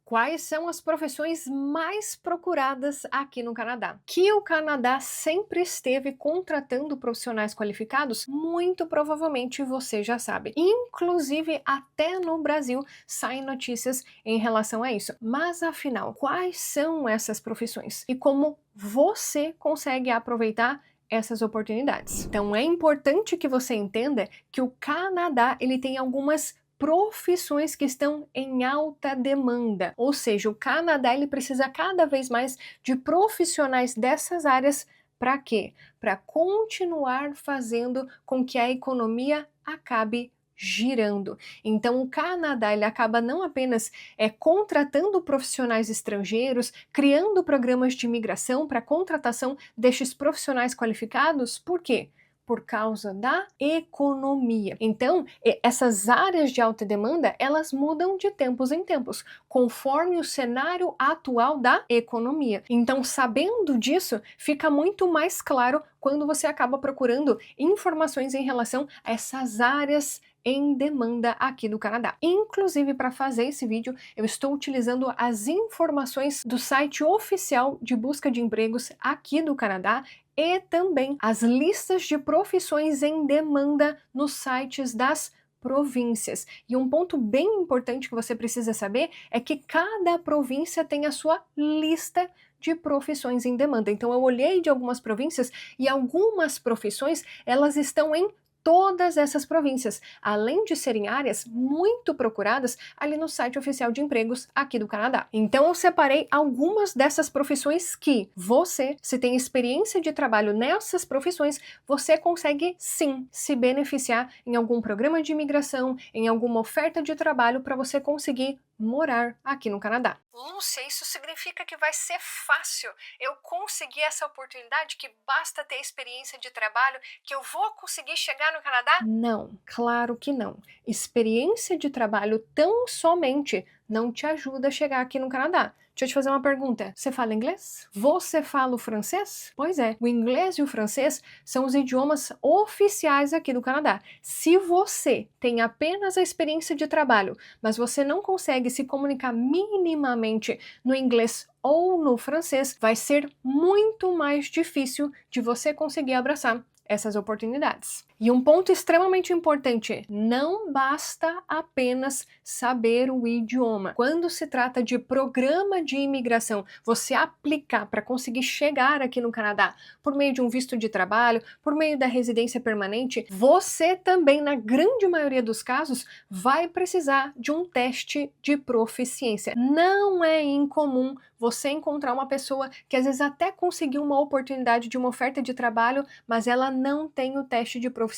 Quais são as profissões mais procuradas aqui no Canadá? Que o Canadá sempre esteve contratando profissionais qualificados? Muito provavelmente você já sabe. Inclusive, até no Brasil saem notícias em relação a isso. Mas afinal, quais são essas profissões? E como você consegue aproveitar essas oportunidades? Então é importante que você entenda que o Canadá ele tem algumas profissões que estão em alta demanda, ou seja, o Canadá ele precisa cada vez mais de profissionais dessas áreas para quê? Para continuar fazendo com que a economia acabe girando. Então o Canadá ele acaba não apenas contratando profissionais estrangeiros, criando programas de imigração para contratação destes profissionais qualificados, por quê? Por causa da economia. Então, essas áreas de alta demanda, elas mudam de tempos em tempos, conforme o cenário atual da economia. Então, sabendo disso, fica muito mais claro quando você acaba procurando informações em relação a essas áreas em demanda aqui do Canadá. Inclusive, para fazer esse vídeo, eu estou utilizando as informações do site oficial de busca de empregos aqui do Canadá e também as listas de profissões em demanda nos sites das províncias. E um ponto bem importante que você precisa saber é que cada província tem a sua lista de profissões em demanda. Então eu olhei de algumas províncias e algumas profissões elas estão em todas essas províncias, além de serem áreas muito procuradas ali no site oficial de empregos aqui do Canadá. Então eu separei algumas dessas profissões que você, se tem experiência de trabalho nessas profissões, você consegue sim se beneficiar em algum programa de imigração, em alguma oferta de trabalho para você conseguir morar aqui no Canadá. Lúcia, isso significa que vai ser fácil eu conseguir essa oportunidade, que basta ter experiência de trabalho, que eu vou conseguir chegar no Canadá? Não, claro que não. Experiência de trabalho tão somente não te ajuda a chegar aqui no Canadá. Deixa eu te fazer uma pergunta. Você fala inglês? Você fala o francês? Pois é, o inglês e o francês são os idiomas oficiais aqui do Canadá. Se você tem apenas a experiência de trabalho, mas você não consegue se comunicar minimamente no inglês ou no francês, vai ser muito mais difícil de você conseguir abraçar essas oportunidades. E um ponto extremamente importante, não basta apenas saber o idioma. Quando se trata de programa de imigração, você aplicar para conseguir chegar aqui no Canadá por meio de um visto de trabalho, por meio da residência permanente, você também, na grande maioria dos casos, vai precisar de um teste de proficiência. Não é incomum você encontrar uma pessoa que às vezes até conseguiu uma oportunidade de uma oferta de trabalho, mas ela não tem o teste de proficiência.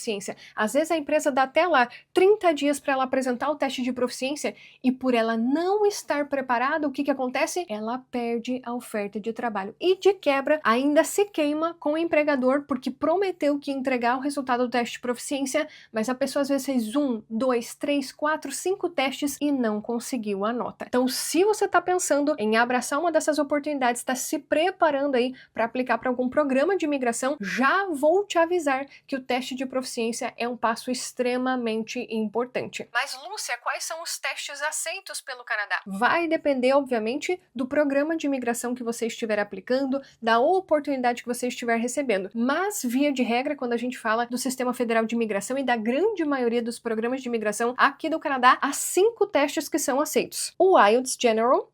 Às vezes a empresa dá até lá 30 dias para ela apresentar o teste de proficiência e por ela não estar preparada, o que que acontece? Ela perde a oferta de trabalho e de quebra ainda se queima com o empregador porque prometeu que ia entregar o resultado do teste de proficiência, mas a pessoa às vezes fez 1, 2, 3, 4, 5 testes e não conseguiu a nota. Então, se você está pensando em abraçar uma dessas oportunidades, está se preparando aí para aplicar para algum programa de imigração, já vou te avisar que o teste de proficiência é um passo extremamente importante. Mas Lúcia, quais são os testes aceitos pelo Canadá? Vai depender, obviamente, do programa de imigração que você estiver aplicando, da oportunidade que você estiver recebendo. Mas, via de regra, quando a gente fala do Sistema Federal de Imigração e da grande maioria dos programas de imigração aqui do Canadá, há 5 testes que são aceitos. O IELTS General,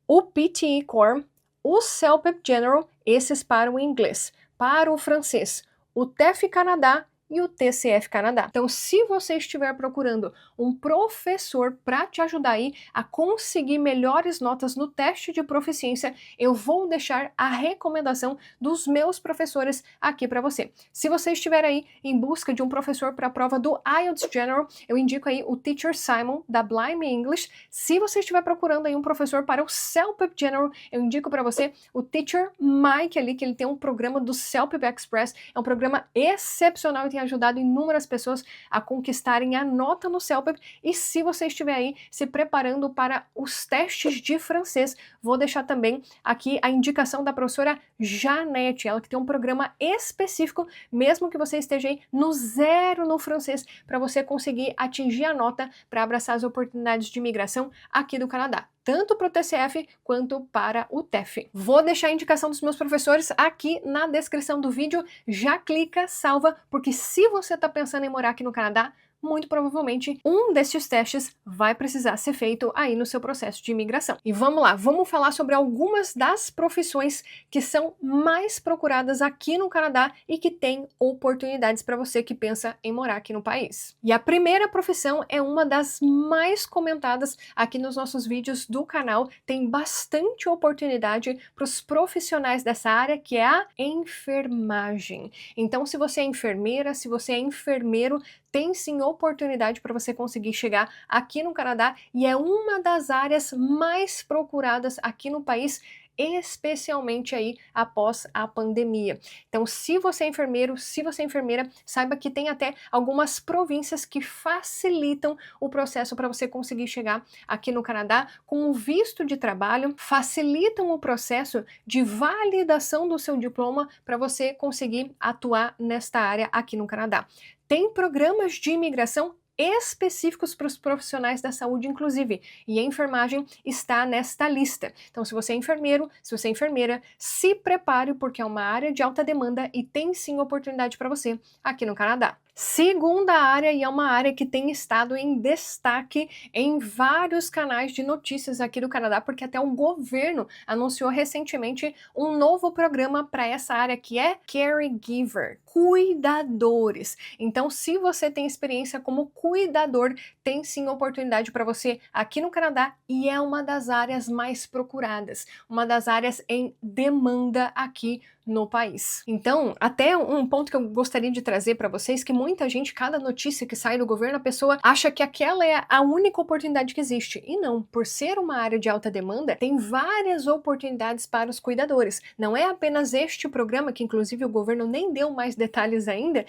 o PTE Core, o CELPIP General, esses para o inglês. Para o francês, o TEF Canadá e o TCF Canadá. Então, se você estiver procurando um professor para te ajudar aí a conseguir melhores notas no teste de proficiência, eu vou deixar a recomendação dos meus professores aqui para você. Se você estiver aí em busca de um professor para a prova do IELTS General, eu indico aí o Teacher Simon, da Blind Me English. Se você estiver procurando aí um professor para o CELPIP General, eu indico para você o Teacher Mike ali, que ele tem um programa do CELPIP Express, é um programa excepcional e tem ajudado inúmeras pessoas a conquistarem a nota no CELPIP. E se você estiver aí se preparando para os testes de francês, vou deixar também aqui a indicação da professora Janete, ela que tem um programa específico, mesmo que você esteja aí no zero no francês, para você conseguir atingir a nota para abraçar as oportunidades de imigração aqui do Canadá. tanto para o TCF quanto para o TEF. Vou deixar a indicação dos meus professores aqui na descrição do vídeo, já clica, salva, porque se você está pensando em morar aqui no Canadá, muito provavelmente um destes testes vai precisar ser feito aí no seu processo de imigração. E vamos lá, vamos falar sobre algumas das profissões que são mais procuradas aqui no Canadá e que têm oportunidades para você que pensa em morar aqui no país. E a primeira profissão é uma das mais comentadas aqui nos nossos vídeos do canal, tem bastante oportunidade para os profissionais dessa área, que é a enfermagem. Então, se você é enfermeira, se você é enfermeiro, tem sim oportunidade para você conseguir chegar aqui no Canadá e é uma das áreas mais procuradas aqui no país, especialmente aí após a pandemia. Então, se você é enfermeiro, se você é enfermeira, saiba que tem até algumas províncias que facilitam o processo para você conseguir chegar aqui no Canadá com o visto de trabalho, facilitam o processo de validação do seu diploma para você conseguir atuar nesta área aqui no Canadá. Tem programas de imigração específicos para os profissionais da saúde, inclusive, e a enfermagem está nesta lista. Então, se você é enfermeiro, se você é enfermeira, se prepare, porque é uma área de alta demanda e tem sim oportunidade para você aqui no Canadá. Segunda área, e é uma área que tem estado em destaque em vários canais de notícias aqui do Canadá, porque até o governo anunciou recentemente um novo programa para essa área, que é Caregiver, cuidadores. Então, se você tem experiência como cuidador, tem sim oportunidade para você aqui no Canadá e é uma das áreas mais procuradas, uma das áreas em demanda aqui no país. Então, até um ponto que eu gostaria de trazer para vocês, que muita gente, cada notícia que sai do governo, a pessoa acha que aquela é a única oportunidade que existe. E não, por ser uma área de alta demanda, tem várias oportunidades para os cuidadores. Não é apenas este programa, que inclusive o governo nem deu mais detalhes ainda,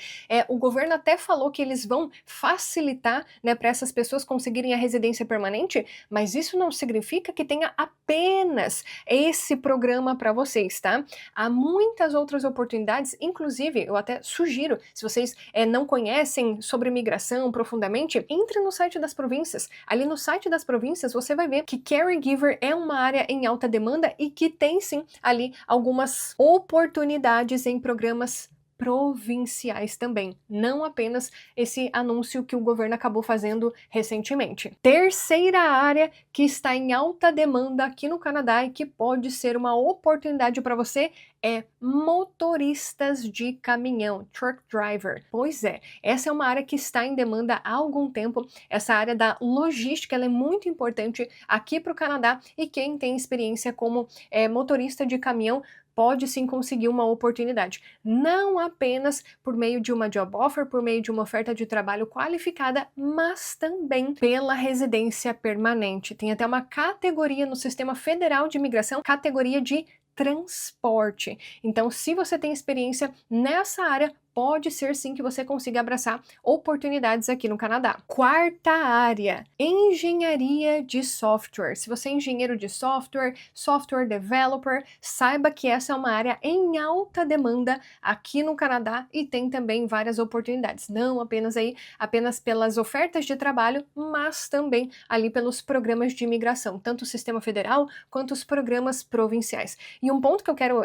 o governo até falou que eles vão facilitar, né, para essas pessoas conseguirem a residência permanente, mas isso não significa que tenha apenas esse programa para vocês, tá? Há muitas outras oportunidades, inclusive eu até sugiro, se vocês não conhecem sobre imigração profundamente, entre no site das províncias. Ali no site das províncias você vai ver que Caregiver é uma área em alta demanda e que tem sim ali algumas oportunidades em programas provinciais também, não apenas esse anúncio que o governo acabou fazendo recentemente. Terceira área que está em alta demanda aqui no Canadá e que pode ser uma oportunidade para você é motoristas de caminhão, truck driver. Pois é, essa é uma área que está em demanda há algum tempo. Essa área da logística, ela é muito importante aqui para o Canadá e quem tem experiência como motorista de caminhão pode sim conseguir uma oportunidade, não apenas por meio de uma job offer, por meio de uma oferta de trabalho qualificada, mas também pela residência permanente. Tem até uma categoria no Sistema Federal de Imigração, categoria de transporte. Então, se você tem experiência nessa área, pode ser sim que você consiga abraçar oportunidades aqui no Canadá. Quarta área, engenharia de software. Se você é engenheiro de software, software developer, saiba que essa é uma área em alta demanda aqui no Canadá e tem também várias oportunidades, não apenas pelas ofertas de trabalho, mas também ali pelos programas de imigração, tanto o sistema federal quanto os programas provinciais. E um ponto que eu quero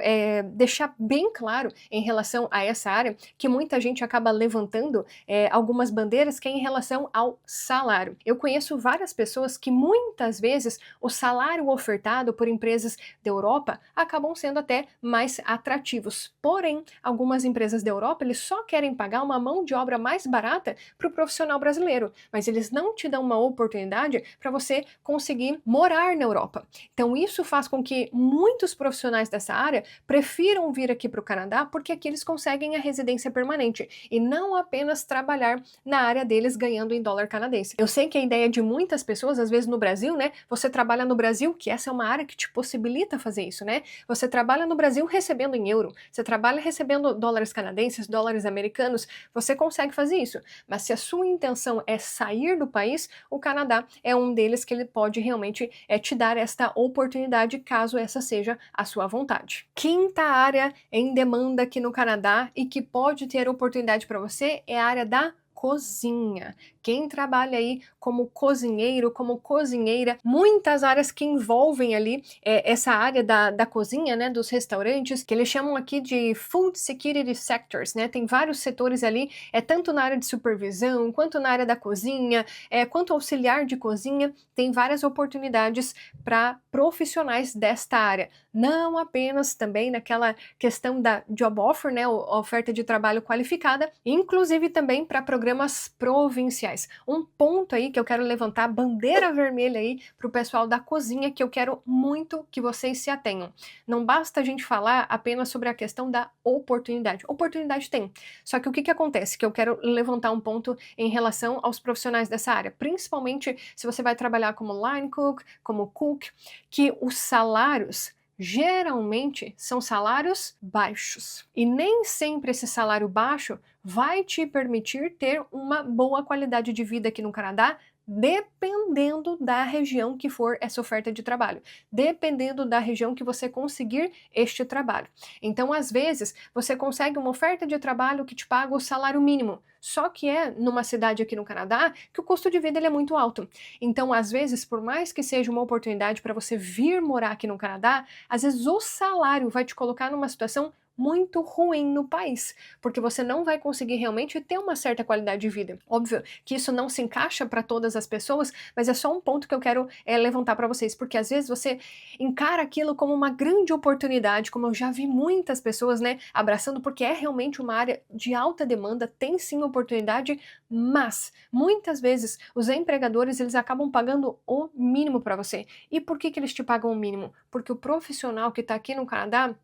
deixar bem claro em relação a essa área, que muita gente acaba levantando algumas bandeiras, que é em relação ao salário. Eu conheço várias pessoas que muitas vezes o salário ofertado por empresas da Europa acabam sendo até mais atrativos. Porém, algumas empresas da Europa, eles só querem pagar uma mão de obra mais barata para o profissional brasileiro, mas eles não te dão uma oportunidade para você conseguir morar na Europa. Então isso faz com que muitos profissionais dessa área prefiram vir aqui para o Canadá, porque aqui eles conseguem a residência permanente e não apenas trabalhar na área deles ganhando em dólar canadense. Eu sei que a ideia de muitas pessoas, às vezes no Brasil, né, você trabalha no Brasil, que essa é uma área que te possibilita fazer isso, né? Você trabalha no Brasil recebendo em euro, você trabalha recebendo dólares canadenses, dólares americanos, você consegue fazer isso. Mas se a sua intenção é sair do país, o Canadá é um deles que ele pode realmente te dar esta oportunidade, caso essa seja a sua vontade. Quinta área em demanda aqui no Canadá e que pode ter oportunidade para você é a área da cozinha. Quem trabalha aí como cozinheiro, como cozinheira, muitas áreas que envolvem ali essa área da cozinha, né, dos restaurantes, que eles chamam aqui de Food Security Sectors, né, tem vários setores ali, tanto na área de supervisão, quanto na área da cozinha, quanto auxiliar de cozinha, tem várias oportunidades para profissionais desta área. Não apenas também naquela questão da job offer, né, a oferta de trabalho qualificada, inclusive também para programas provinciais. Um ponto aí que eu quero levantar, bandeira vermelha aí para o pessoal da cozinha, que eu quero muito que vocês se atenham. Não basta a gente falar apenas sobre a questão da oportunidade. Oportunidade tem. Só que o que acontece? Que eu quero levantar um ponto em relação aos profissionais dessa área, principalmente se você vai trabalhar como line cook, como cook, que os salários geralmente são salários baixos. E nem sempre esse salário baixo vai te permitir ter uma boa qualidade de vida aqui no Canadá, dependendo da região que for essa oferta de trabalho, dependendo da região que você conseguir este trabalho. Então, às vezes, você consegue uma oferta de trabalho que te paga o salário mínimo, só que é numa cidade aqui no Canadá que o custo de vida ele é muito alto. Então, às vezes, por mais que seja uma oportunidade para você vir morar aqui no Canadá, às vezes o salário vai te colocar numa situação muito ruim no país, porque você não vai conseguir realmente ter uma certa qualidade de vida. Óbvio que isso não se encaixa para todas as pessoas, mas é só um ponto que eu quero levantar para vocês, porque às vezes você encara aquilo como uma grande oportunidade, como eu já vi muitas pessoas, né, abraçando, porque é realmente uma área de alta demanda, tem sim oportunidade, mas muitas vezes os empregadores eles acabam pagando o mínimo para você. E por que eles te pagam o mínimo? Porque o profissional que está aqui no Canadá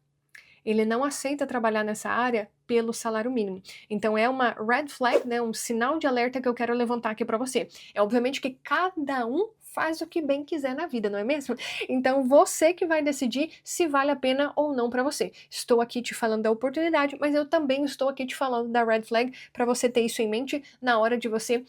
ele não aceita trabalhar nessa área pelo salário mínimo. Então é uma red flag, né, um sinal de alerta que eu quero levantar aqui para você. É obviamente que cada um faz o que bem quiser na vida, não é mesmo? Então você que vai decidir se vale a pena ou não para você. Estou aqui te falando da oportunidade, mas eu também estou aqui te falando da red flag para você ter isso em mente na hora de você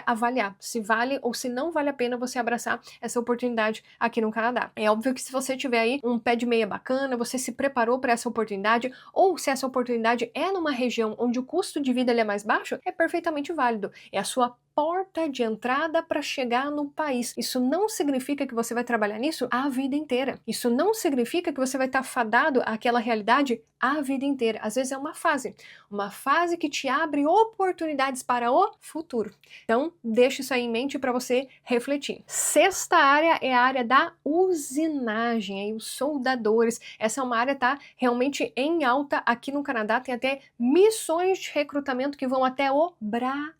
avaliar se vale ou se não vale a pena você abraçar essa oportunidade aqui no Canadá. É óbvio que se você tiver aí um pé de meia bacana, você se preparou para essa oportunidade, ou se essa oportunidade é numa região onde o custo de vida ele é mais baixo, é perfeitamente válido. É a sua porta de entrada para chegar no país. Isso não significa que você vai trabalhar nisso a vida inteira. Isso não significa que você vai estar fadado àquela realidade a vida inteira. Às vezes é uma fase que te abre oportunidades para o futuro. Então, deixe isso aí em mente para você refletir. Sexta área é a área da usinagem, aí os soldadores. Essa é uma área tá realmente em alta aqui no Canadá, tem até missões de recrutamento que vão até o Brasil.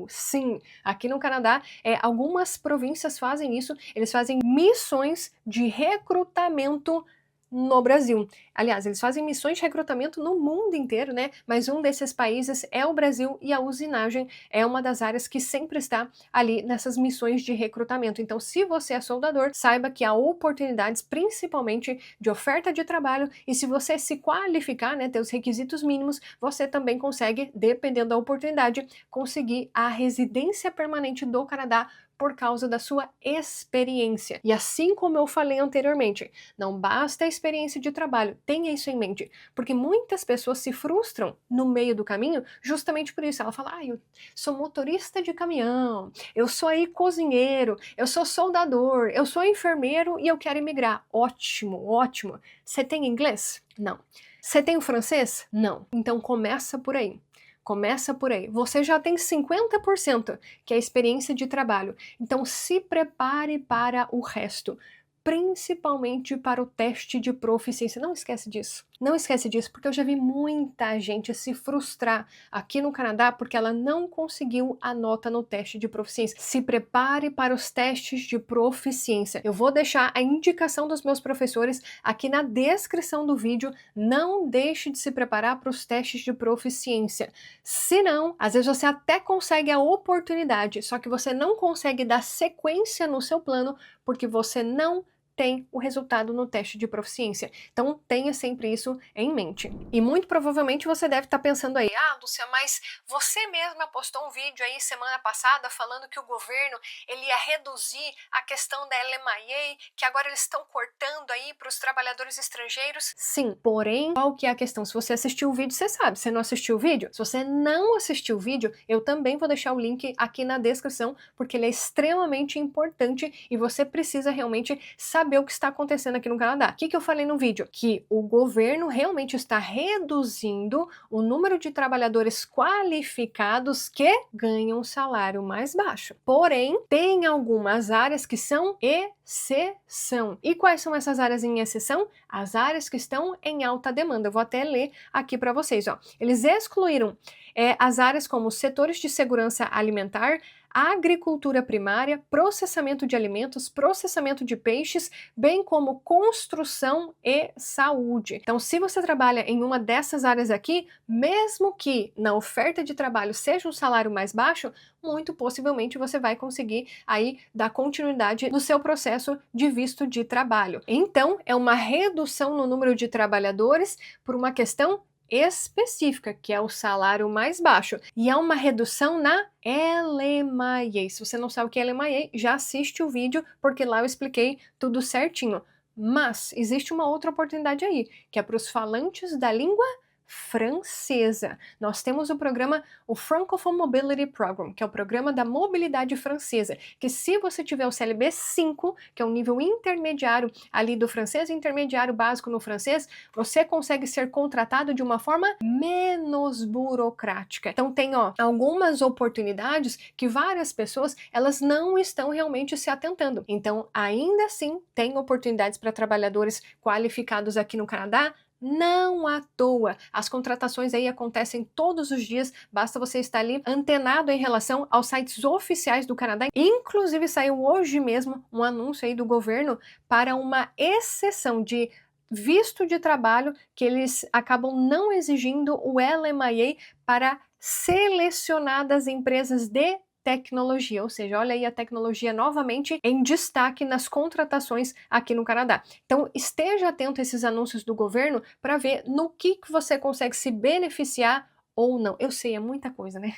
Sim, aqui no Canadá, algumas províncias fazem isso, eles fazem missões de recrutamento no Brasil. Aliás, eles fazem missões de recrutamento no mundo inteiro, né? Mas um desses países é o Brasil e a usinagem é uma das áreas que sempre está ali nessas missões de recrutamento. Então, se você é soldador, saiba que há oportunidades, principalmente de oferta de trabalho, e se você se qualificar, né, ter os requisitos mínimos, você também consegue, dependendo da oportunidade, conseguir a residência permanente do Canadá por causa da sua experiência. E assim como eu falei anteriormente, não basta a experiência de trabalho, tenha isso em mente, porque muitas pessoas se frustram no meio do caminho justamente por isso. Ela fala, eu sou motorista de caminhão, eu sou aí cozinheiro, eu sou soldador, eu sou enfermeiro e eu quero emigrar. Ótimo, ótimo. Você tem inglês? Não. Você tem o francês? Não. Então começa por aí. Começa por aí. Você já tem 50%, que é a experiência de trabalho. Então se prepare para o resto, principalmente para o teste de proficiência. Não esquece disso. Não esquece disso, porque eu já vi muita gente se frustrar aqui no Canadá porque ela não conseguiu a nota no teste de proficiência. Se prepare para os testes de proficiência. Eu vou deixar a indicação dos meus professores aqui na descrição do vídeo. Não deixe de se preparar para os testes de proficiência. Se não, às vezes você até consegue a oportunidade, só que você não consegue dar sequência no seu plano porque você não tem o resultado no teste de proficiência. Então tenha sempre isso em mente. E muito provavelmente você deve estar pensando aí, Lúcia, mas você mesma postou um vídeo aí semana passada falando que o governo ele ia reduzir a questão da LMIA, que agora eles estão cortando aí para os trabalhadores estrangeiros. Sim, porém, qual que é a questão? Se você assistiu o vídeo, você sabe. Se não assistiu o vídeo, se você não assistiu o vídeo, eu também vou deixar o link aqui na descrição, porque ele é extremamente importante e você precisa realmente saber o que está acontecendo aqui no Canadá. O que eu falei no vídeo? Que o governo realmente está reduzindo o número de trabalhadores qualificados que ganham um salário mais baixo. Porém, tem algumas áreas que são exceção. E quais são essas áreas em exceção? As áreas que estão em alta demanda. Eu vou até ler aqui para vocês. Eles excluíram as áreas como setores de segurança alimentar, agricultura primária, processamento de alimentos, processamento de peixes, bem como construção e saúde. Então, se você trabalha em uma dessas áreas aqui, mesmo que na oferta de trabalho seja um salário mais baixo, muito possivelmente você vai conseguir aí dar continuidade no seu processo de visto de trabalho. Então, é uma redução no número de trabalhadores por uma questão específica, que é o salário mais baixo, e há uma redução na LMIA. Se você não sabe o que é LMIA, já assiste o vídeo, porque lá eu expliquei tudo certinho. Mas existe uma outra oportunidade aí, que é para os falantes da língua francesa. Nós temos o programa, o Francophone Mobility Program, que é o programa da mobilidade francesa, que se você tiver o CLB 5, que é um nível intermediário ali do francês, intermediário básico no francês, você consegue ser contratado de uma forma menos burocrática. Então tem algumas oportunidades que várias pessoas elas não estão realmente se atentando. Então ainda assim tem oportunidades para trabalhadores qualificados aqui no Canadá. Não à toa, as contratações aí acontecem todos os dias, basta você estar ali antenado em relação aos sites oficiais do Canadá. Inclusive saiu hoje mesmo um anúncio aí do governo para uma exceção de visto de trabalho que eles acabam não exigindo o LMIA para selecionadas empresas de tecnologia, ou seja, olha aí a tecnologia novamente em destaque nas contratações aqui no Canadá. Então esteja atento a esses anúncios do governo para ver no que você consegue se beneficiar ou não. Eu sei, é muita coisa, né?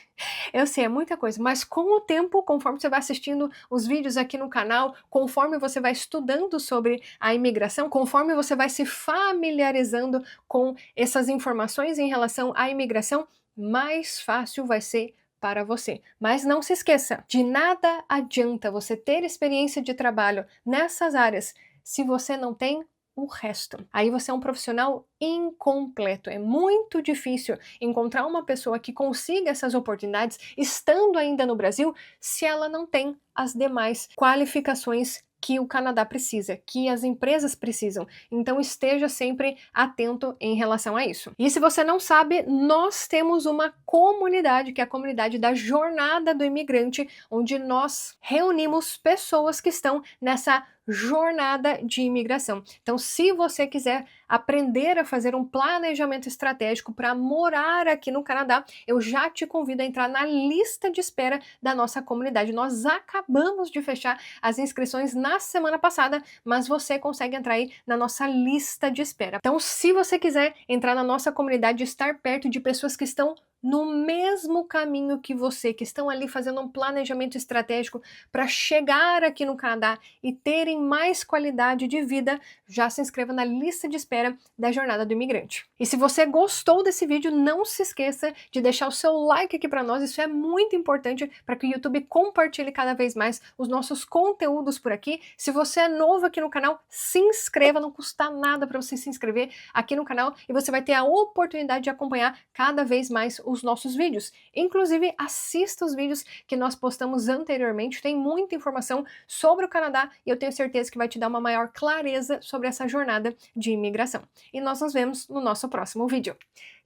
Eu sei, é muita coisa, mas com o tempo, conforme você vai assistindo os vídeos aqui no canal, conforme você vai estudando sobre a imigração, conforme você vai se familiarizando com essas informações em relação à imigração, mais fácil vai ser para você. Mas não se esqueça, de nada adianta você ter experiência de trabalho nessas áreas se você não tem o resto. Aí você é um profissional incompleto. É muito difícil encontrar uma pessoa que consiga essas oportunidades estando ainda no Brasil se ela não tem as demais qualificações que o Canadá precisa, que as empresas precisam. Então esteja sempre atento em relação a isso. E se você não sabe, nós temos uma comunidade, que é a comunidade da Jornada do Imigrante, onde nós reunimos pessoas que estão nessa jornada de imigração. Então, se você quiser aprender a fazer um planejamento estratégico para morar aqui no Canadá, eu já te convido a entrar na lista de espera da nossa comunidade. Nós acabamos de fechar as inscrições na semana passada, mas você consegue entrar aí na nossa lista de espera. Então, se você quiser entrar na nossa comunidade e estar perto de pessoas que estão no mesmo caminho que você, que estão ali fazendo um planejamento estratégico para chegar aqui no Canadá e terem mais qualidade de vida, já se inscreva na lista de espera da Jornada do Imigrante. E se você gostou desse vídeo, não se esqueça de deixar o seu like aqui para nós, isso é muito importante para que o YouTube compartilhe cada vez mais os nossos conteúdos por aqui. Se você é novo aqui no canal, se inscreva, não custa nada para você se inscrever aqui no canal e você vai ter a oportunidade de acompanhar cada vez mais os nossos vídeos. Inclusive, assista os vídeos que nós postamos anteriormente, tem muita informação sobre o Canadá e eu tenho certeza que vai te dar uma maior clareza sobre essa jornada de imigração. E nós nos vemos no nosso próximo vídeo.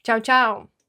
Tchau, tchau!